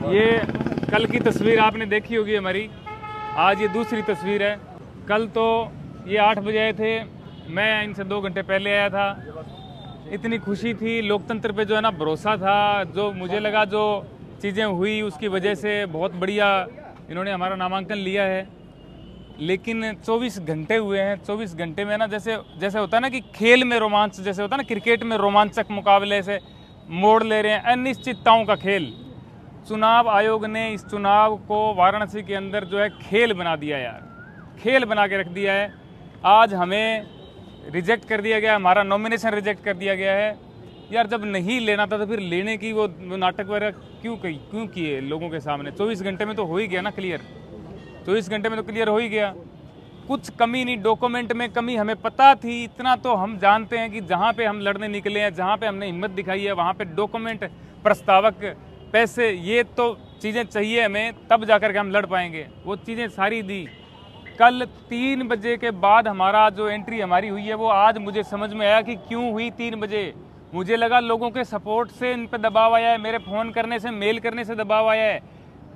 ये कल की तस्वीर आपने देखी होगी हमारी, आज ये दूसरी तस्वीर है। कल तो ये 8 बजे आए थे, मैं इनसे 2 घंटे पहले आया था। इतनी खुशी थी, लोकतंत्र पे जो है ना भरोसा था, जो मुझे लगा जो चीज़ें हुई उसकी वजह से बहुत बढ़िया इन्होंने हमारा नामांकन लिया है। लेकिन 24 घंटे हुए हैं, 24 घंटे में ना जैसे होता है ना कि खेल में रोमांच, जैसे होता है ना क्रिकेट में रोमांचक मुकाबले से मोड़ ले रहे हैं, अनिश्चितताओं का खेल। चुनाव आयोग ने इस चुनाव को वाराणसी के अंदर जो है खेल बना दिया यार, खेल बना के रख दिया है। आज हमें रिजेक्ट कर दिया गया, हमारा नॉमिनेशन रिजेक्ट कर दिया गया है। यार जब नहीं लेना था तो फिर लेने की वो नाटक वगैरह क्यों किए लोगों के सामने। 24 घंटे में तो हो ही गया ना क्लियर, 24 घंटे में तो क्लियर हो ही गया। कुछ कमी नहीं, डॉक्यूमेंट में कमी हमें पता थी, इतना तो हम जानते हैं कि जहाँ पे हम लड़ने निकले हैं, जहाँ पे हमने हिम्मत दिखाई है, वहाँ पे डॉक्यूमेंट, प्रस्तावक, पैसे, ये तो चीज़ें चाहिए हमें, तब जाकर के हम लड़ पाएंगे। वो चीज़ें सारी दी। कल 3 बजे के बाद हमारा जो एंट्री हमारी हुई है वो आज मुझे समझ में आया कि क्यों हुई 3 बजे। मुझे लगा लोगों के सपोर्ट से इन पर दबाव आया है, मेरे फ़ोन करने से, मेल करने से दबाव आया है।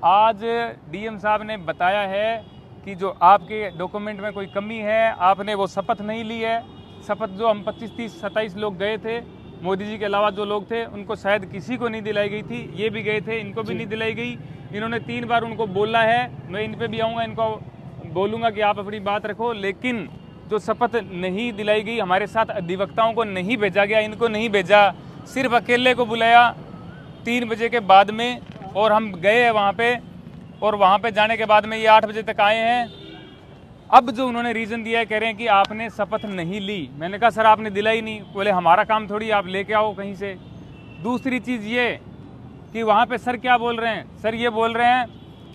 आज डीएम साहब ने बताया है कि जो आपके डॉक्यूमेंट में कोई कमी है, आपने वो शपथ नहीं ली है। शपथ जो हम 25, 30, 27 लोग गए थे, मोदी जी के अलावा जो लोग थे, उनको शायद किसी को नहीं दिलाई गई थी। ये भी गए थे, इनको भी नहीं दिलाई गई। इन्होंने 3 बार उनको बोला है, मैं इन पे भी आऊँगा, इनको बोलूँगा कि आप अपनी बात रखो। लेकिन जो शपथ नहीं दिलाई गई, हमारे साथ अधिवक्ताओं को नहीं भेजा गया, इनको नहीं भेजा, सिर्फ अकेले को बुलाया 3 बजे के बाद में, और हम गए हैं वहाँ पे। और वहाँ पे जाने के बाद में ये 8 बजे तक आए हैं। अब जो उन्होंने रीज़न दिया है, कह रहे हैं कि आपने शपथ नहीं ली। मैंने कहा सर आपने दिलाई नहीं। बोले हमारा काम थोड़ी, आप लेके आओ कहीं से। दूसरी चीज़ ये कि वहाँ पे सर क्या बोल रहे हैं, सर ये बोल रहे हैं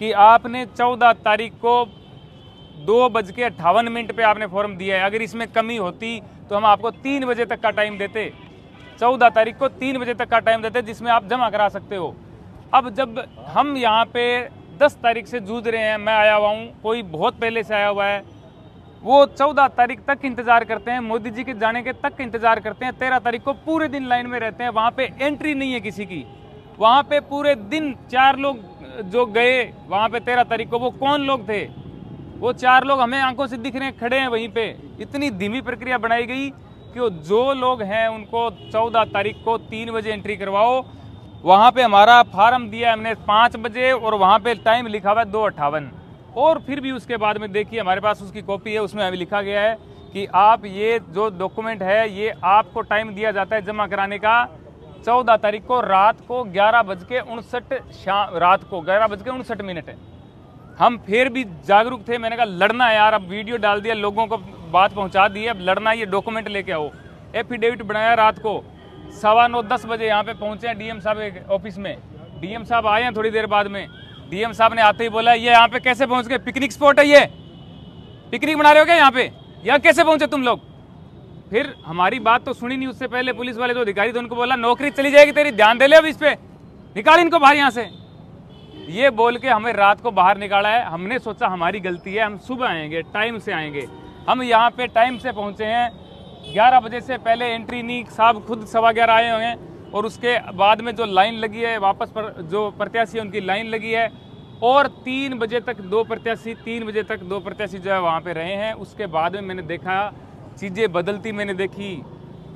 कि आपने 14 तारीख को 2:58 पे आपने फॉर्म दिया है। अगर इसमें कमी होती तो हम आपको 3 बजे तक का टाइम देते, 14 तारीख को 3 बजे तक का टाइम देते, जिसमें आप जमा करा सकते हो। अब जब हम यहाँ पे 10 तारीख से जूझ रहे हैं, मैं आया हुआ हूँ, कोई बहुत पहले से आया हुआ है, वो 14 तारीख तक इंतज़ार करते हैं, मोदी जी के जाने के तक इंतज़ार करते हैं। 13 तारीख को पूरे दिन लाइन में रहते हैं, वहाँ पे एंट्री नहीं है किसी की। वहाँ पे पूरे दिन 4 लोग जो गए वहाँ पे 13 तारीख को, वो कौन लोग थे? वो 4 लोग हमें आंखों से दिख रहे हैं, खड़े हैं वहीं पे। इतनी धीमी प्रक्रिया बनाई गई कि वो जो लोग हैं उनको 14 तारीख को 3 बजे एंट्री करवाओ। वहाँ पे हमारा फार्म दिया हमने 5 बजे, और वहाँ पे टाइम लिखा हुआ है 2:58। और फिर भी उसके बाद में देखिए, हमारे पास उसकी कॉपी है, उसमें हमें लिखा गया है कि आप ये जो डॉक्यूमेंट है, ये आपको टाइम दिया जाता है जमा कराने का 14 तारीख को रात को 11:59 रात को 11:59 है। हम फिर भी जागरूक थे, मैंने कहा लड़ना है यार, अब वीडियो डाल दिया, लोगों को बात पहुँचा दी है, अब लड़ना, ये डॉक्यूमेंट लेके आओ। एफिडेविट बनाया रात को 9:15-10 बजे यहाँ पे पहुँचे हैं डीएम साहब ऑफिस में। डीएम साहब आए हैं थोड़ी देर बाद में। डीएम साहब ने आते ही बोला ये यहाँ पे कैसे पहुँच गए, पिकनिक स्पॉट है ये, पिकनिक बना रहे हो क्या यहाँ पे, यहाँ कैसे पहुँचे तुम लोग? फिर हमारी बात तो सुनी नहीं। उससे पहले पुलिस वाले जो अधिकारी थे उनको बोला नौकरी चली जाएगी तेरी, ध्यान दे ले अब इस पे, निकाल इनको बाहर यहाँ से। ये बोल के हमें रात को बाहर निकाला है। हमने सोचा हमारी गलती है, हम सुबह आएंगे, टाइम से आएंगे। हम यहाँ पे टाइम से पहुँचे हैं, 11 बजे से पहले एंट्री नहीं, साहब खुद 11:15 आए हुए हैं। और उसके बाद में जो लाइन लगी है, वापस पर जो प्रत्याशी है उनकी लाइन लगी है, और 3 बजे तक 2 प्रत्याशी, 3 बजे तक 2 प्रत्याशी जो है वहाँ पे रहे हैं। उसके बाद में मैंने देखा चीज़ें बदलती, मैंने देखी।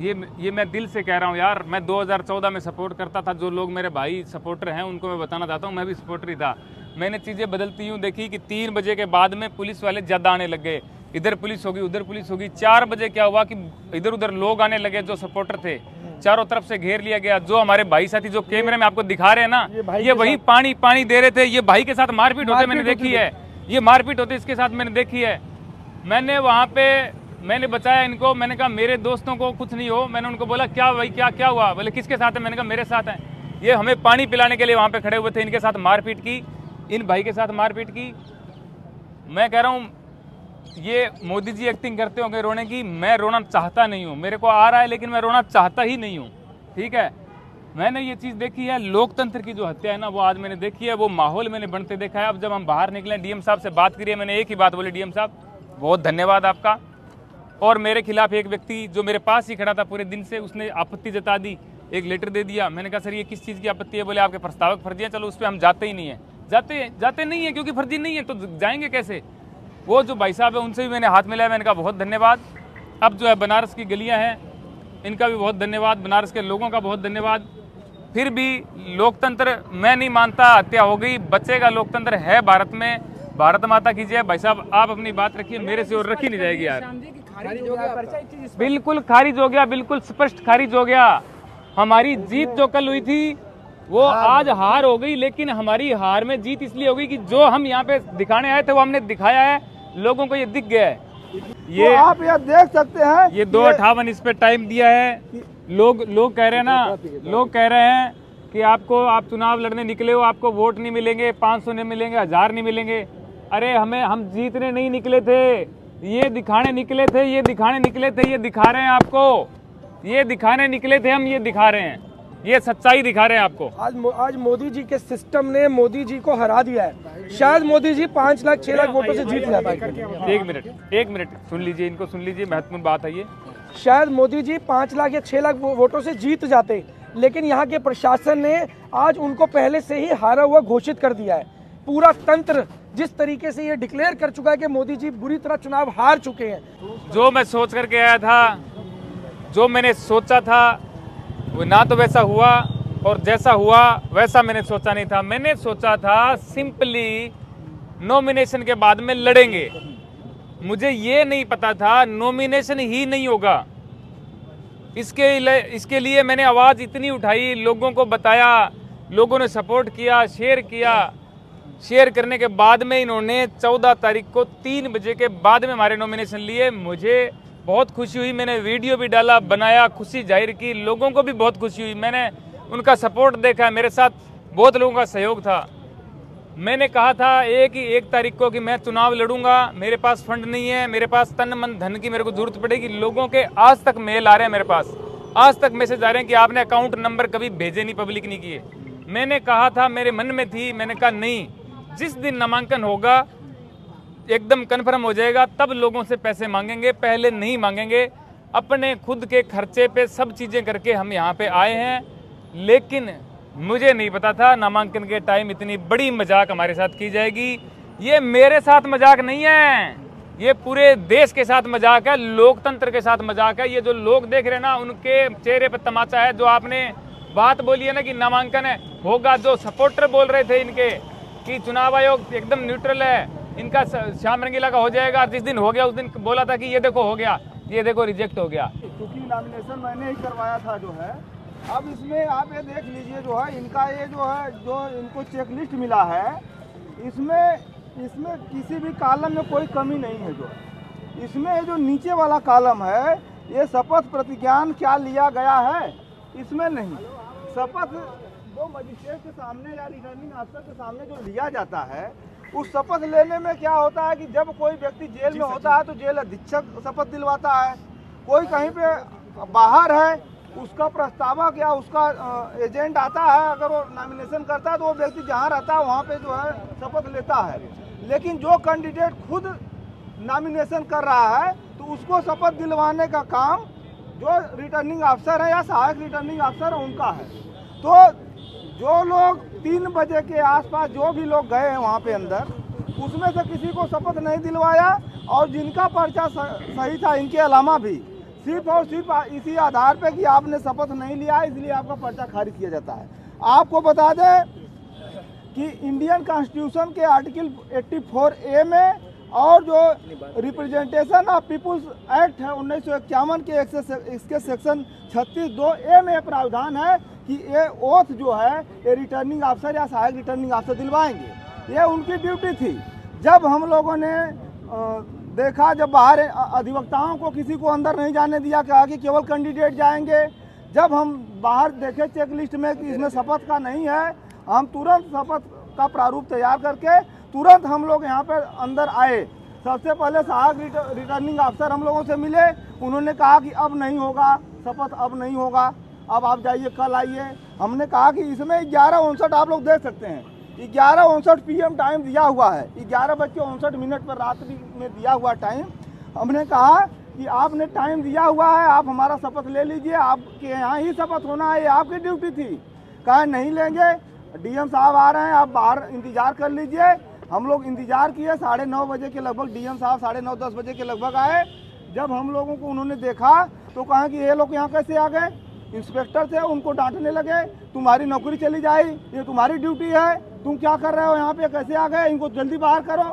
ये मैं दिल से कह रहा हूँ यार, मैं 2014 में सपोर्ट करता था, जो लोग मेरे भाई सपोर्टर हैं उनको मैं बताना चाहता हूँ, मैं भी सपोर्टर ही था। मैंने चीज़ें बदलती यूँ देखी कि 3 बजे के बाद में पुलिस वाले ज़्यादा आने लग गए, इधर पुलिस होगी, उधर पुलिस होगी। 4 बजे क्या हुआ कि इधर उधर लोग आने लगे, जो सपोर्टर थे, चारों तरफ से घेर लिया गया। जो हमारे भाई साथी जो कैमरे में आपको दिखा रहे हैं ना, ये वही पानी दे रहे थे। ये भाई के साथ मारपीट होते मैंने देखी है, ये मारपीट होते इसके साथ मैंने देखी है। मैंने वहाँ पे मैंने बचाया इनको, मैंने कहा मेरे दोस्तों को कुछ नहीं हो। मैंने उनको बोला क्या भाई क्या हुआ? बोले किसके साथ है? मैंने कहा मेरे साथ है। ये हमें पानी पिलाने के लिए वहाँ पे खड़े हुए थे, इनके साथ मारपीट की, इन भाई के साथ मारपीट की। मैं कह रहा हूँ ये मोदी जी एक्टिंग करते होंगे रोने की, मैं रोना चाहता नहीं हूँ, मेरे को आ रहा है लेकिन मैं रोना चाहता ही नहीं हूँ। ठीक है, मैंने ये चीज़ देखी है, लोकतंत्र की जो हत्या है ना, वो आज मैंने देखी है, वो माहौल मैंने बनते देखा है। अब जब हम बाहर निकले, डीएम साहब से बात करिए, मैंने एक ही बात बोली, डीएम साहब बहुत धन्यवाद आपका। और मेरे खिलाफ एक व्यक्ति जो मेरे पास ही खड़ा था पूरे दिन से, उसने आपत्ति जता दी। एक लेटर दे दिया। मैंने कहा सर ये किस चीज़ की आपत्ति है? बोले आपके प्रस्तावक फर्जी हैं, चलो उस पर हम जाते ही नहीं है। जाते नहीं है क्योंकि फर्जी नहीं है तो जाएंगे कैसे? वो जो भाई साहब है उनसे भी मैंने हाथ मिलाया, मैंने कहा बहुत धन्यवाद। अब जो है बनारस की गलियाँ हैं इनका भी बहुत धन्यवाद, बनारस के लोगों का बहुत धन्यवाद। फिर भी लोकतंत्र मैं नहीं मानता, हत्या हो गई, बचेगा लोकतंत्र है भारत में। भारत माता की जय। भाई साहब आप अपनी बात रखिए, मेरे से और रखी नहीं जाएगी यार। बिल्कुल खारिज हो गया, बिल्कुल स्पष्ट खारिज हो गया। हमारी जीत जो कल हुई थी वो आज हार हो गई, लेकिन हमारी हार में जीत इसलिए हो गई कि जो हम यहाँ पे दिखाने आए थे वो हमने दिखाया है, लोगों को ये दिख गया है। ये तो आप यह देख सकते हैं ये 2:58 इस पे टाइम दिया है। लोग कह रहे हैं ना, लोग कह रहे हैं कि आप चुनाव लड़ने निकले हो, आपको वोट नहीं मिलेंगे, 500 नहीं मिलेंगे, 1000 नहीं मिलेंगे। अरे हम जीतने नहीं निकले थे, ये दिखाने निकले थे, ये दिखाने निकले थे, ये दिखा रहे हैं आपको, ये दिखाने निकले थे हम, ये दिखा रहे हैं, ये सच्चाई दिखा रहे हैं आपको। आज मोदी जी के सिस्टम ने मोदी जी को हरा दिया है। शायद मोदी जी 5 लाख 6 लाख वोटों से जीत जाते हैं। एक मिनट सुन लीजिए, इनको सुन लीजिए, महत्वपूर्ण बात है ये। शायद मोदी जी 5 लाख या 6 लाख वोटों से जीत जाते, लेकिन यहाँ के प्रशासन ने आज उनको पहले से ही हारा हुआ घोषित कर दिया है। पूरा तंत्र जिस तरीके से ये डिक्लेयर कर चुका है कि मोदी जी बुरी तरह चुनाव हार चुके हैं। जो मैं सोच करके आया था, जो मैंने सोचा था वो ना तो वैसा हुआ, और जैसा हुआ वैसा मैंने सोचा नहीं था। मैंने सोचा था सिंपली नॉमिनेशन के बाद में लड़ेंगे। मुझे ये नहीं पता था नॉमिनेशन ही नहीं होगा। इसके लिए मैंने आवाज़ इतनी उठाई, लोगों को बताया, लोगों ने सपोर्ट किया, शेयर किया। शेयर करने के बाद में इन्होंने 14 तारीख को 3 बजे के बाद में हमारे नॉमिनेशन लिए। मुझे बहुत खुशी हुई, मैंने वीडियो भी डाला, बनाया, खुशी जाहिर की, लोगों को भी बहुत खुशी हुई। मैंने उनका सपोर्ट देखा, मेरे साथ बहुत लोगों का सहयोग था। मैंने कहा था 1 तारीख को कि मैं चुनाव लड़ूंगा, मेरे पास फंड नहीं है, मेरे पास तन मन धन की मेरे को जरूरत पड़ेगी। लोगों के आज तक मेल आ रहे हैं मेरे पास, आज तक मैसेज आ रहे हैं कि आपने अकाउंट नंबर कभी भेजे नहीं, पब्लिक नहीं किए। मैंने कहा था, मेरे मन में थी, मैंने कहा नहीं, जिस दिन नामांकन होगा एकदम कन्फर्म हो जाएगा तब लोगों से पैसे मांगेंगे, पहले नहीं मांगेंगे। अपने खुद के खर्चे पे सब चीज़ें करके हम यहाँ पे आए हैं, लेकिन मुझे नहीं पता था नामांकन के टाइम इतनी बड़ी मजाक हमारे साथ की जाएगी। ये मेरे साथ मजाक नहीं है, ये पूरे देश के साथ मजाक है, लोकतंत्र के साथ मजाक है। ये जो लोग देख रहे हैं ना, उनके चेहरे पर तमाचा है। जो आपने बात बोली है ना कि नामांकन है होगा, जो सपोर्टर बोल रहे थे इनके कि चुनाव आयोग एकदम न्यूट्रल है, इनका श्याम रंगीला का हो जाएगा, जिस दिन हो गया उस दिन बोला था कि ये देखो हो गया, ये देखो रिजेक्ट हो गया। क्योंकि नॉमिनेशन मैंने ही करवाया था जो है। अब इसमें आप ये देख लीजिए जो है इनका ये जो है जो इनको चेकलिस्ट मिला है, इसमें किसी भी कॉलम में कोई कमी नहीं है। जो इसमें जो नीचे वाला कॉलम है, ये शपथ प्रतिज्ञान क्या लिया गया है, इसमें नहीं। शपथ जो मजिस्ट्रेट के सामने या रिटर्निंग अफसर के सामने जो लिया जाता है, उस शपथ लेने में क्या होता है कि जब कोई व्यक्ति जेल में होता है तो जेल अधीक्षक शपथ दिलवाता है। कोई कहीं पे बाहर है, उसका प्रस्तावक या उसका एजेंट आता है, अगर वो नॉमिनेशन करता है तो वो व्यक्ति जहाँ रहता है वहाँ पे जो है शपथ लेता है। लेकिन जो कैंडिडेट खुद नॉमिनेशन कर रहा है तो उसको शपथ दिलवाने का काम जो रिटर्निंग अफसर है या सहायक रिटर्निंग अफसर है उनका है। तो जो लोग 3 बजे के आसपास जो भी लोग गए हैं वहाँ पे अंदर, उसमें से किसी को शपथ नहीं दिलवाया, और जिनका पर्चा सही था इनके अलावा भी सिर्फ और सिर्फ इसी आधार पे कि आपने शपथ नहीं लिया है इसलिए आपका पर्चा खारिज किया जाता है। आपको बता दें कि इंडियन कॉन्स्टिट्यूशन के आर्टिकल 84A में और जो रिप्रेजेंटेशन ऑफ पीपुल्स एक्ट है 1951 के इसके सेक्शन 36(2)A में प्रावधान है कि ये ओथ जो है ये रिटर्निंग अफसर या सहायक रिटर्निंग अफसर दिलवाएंगे। ये उनकी ड्यूटी थी। जब हम लोगों ने देखा, जब बाहर अधिवक्ताओं को किसी को अंदर नहीं जाने दिया, कहा कि केवल कैंडिडेट जाएंगे। जब हम बाहर देखे चेक लिस्ट में कि इसमें शपथ का नहीं है, हम तुरंत शपथ का प्रारूप तैयार करके तुरंत हम लोग यहाँ पर अंदर आए। सबसे पहले सहायक रिटर्निंग अफसर हम लोगों से मिले, उन्होंने कहा कि अब नहीं होगा शपथ, अब नहीं होगा, अब आप जाइए, कल आइए। हमने कहा कि इसमें 11:59 आप लोग देख सकते हैं, 11:59 PM टाइम दिया हुआ है, 11:59 पर रात में दिया हुआ टाइम। हमने कहा कि आपने टाइम दिया हुआ है, आप हमारा शपथ ले लीजिए, आपके यहाँ ही शपथ होना है, ये आपकी ड्यूटी थी। कहा नहीं लेंगे, डीएम साहब आ रहे हैं, आप बाहर इंतजार कर लीजिए। हम लोग इंतजार किए, 9:30 बजे के लगभग डीएम साहब 9:30-10 बजे के लगभग आए। जब हम लोगों को उन्होंने देखा तो कहा कि ये लोग यहाँ कैसे आ गए। इंस्पेक्टर थे, उनको डांटने लगे, तुम्हारी नौकरी चली जाए, ये तुम्हारी ड्यूटी है, तुम क्या कर रहे हो यहाँ पे, कैसे आ गए, इनको जल्दी बाहर करो।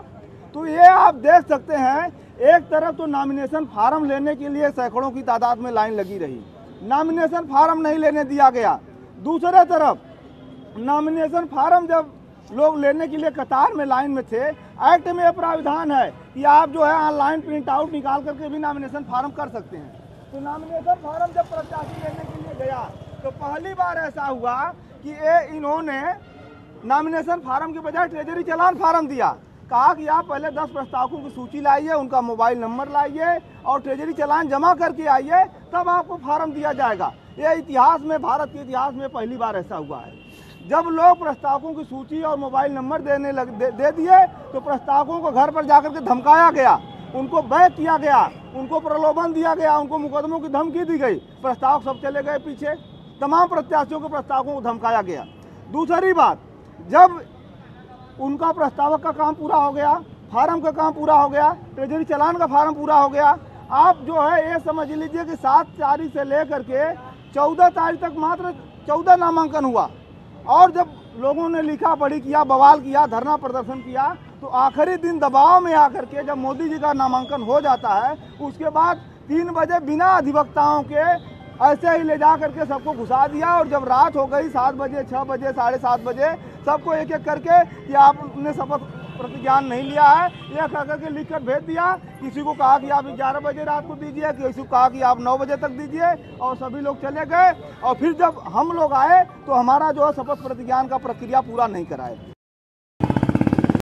तो ये आप देख सकते हैं, एक तरफ तो नॉमिनेशन फार्म लेने के लिए सैकड़ों की तादाद में लाइन लगी रही, नॉमिनेशन फार्म नहीं लेने दिया गया। दूसरे तरफ नॉमिनेशन फार्म जब लोग लेने के लिए कतार में लाइन में थे, एक्ट में यह प्राविधान है कि आप जो है ऑनलाइन प्रिंट आउट निकाल करके भी नॉमिनेशन फार्म कर सकते हैं। तो नॉमिनेशन फार्म जब प्रत्याशी लेने के लिए गया तो पहली बार ऐसा हुआ कि इन्होंने नॉमिनेशन फार्म के बजाय ट्रेजरी चालान फार्म दिया। कहा कि आप पहले 10 प्रस्तावकों की सूची लाइए, उनका मोबाइल नंबर लाइए और ट्रेजरी चालान जमा करके आइए, तब आपको फार्म दिया जाएगा। ये इतिहास में, भारत के इतिहास में पहली बार ऐसा हुआ है। जब लोग प्रस्तावकों की सूची और मोबाइल नंबर दे दिए तो प्रस्तावकों को घर पर जाकर के धमकाया गया, उनको बैक किया गया, उनको प्रलोभन दिया गया, उनको मुकदमों की धमकी दी गई। प्रस्तावक सब चले गए पीछे, तमाम प्रत्याशियों के प्रस्तावकों को धमकाया गया। दूसरी बात, जब उनका प्रस्तावक का काम पूरा हो गया, फार्म का काम पूरा हो गया, ट्रेजरी चालान का फार्म पूरा हो गया, आप जो है ये समझ लीजिए कि 7 तारीख से लेकर के 14 तारीख तक मात्र 14 नामांकन हुआ। और जब लोगों ने लिखा पढ़ी किया, बवाल किया, धरना प्रदर्शन किया, तो आखिरी दिन दबाव में आकर के जब मोदी जी का नामांकन हो जाता है, उसके बाद 3 बजे बिना अधिवक्ताओं के ऐसे ही ले जा करके सबको घुसा दिया। और जब रात हो गई 7 बजे, 6 बजे, 7:30 बजे, सबको एक एक करके कि आपने शपथ प्रतिज्ञान नहीं लिया है, यह कह करके लिख कर भेज दिया। किसी को कहा कि आप 11 बजे रात को दीजिए, किसी को कहा कि आप 9 बजे तक दीजिए, और सभी लोग चले गए। और फिर जब हम लोग आए तो हमारा जो है शपथ प्रतिज्ञान का प्रक्रिया पूरा नहीं कराए।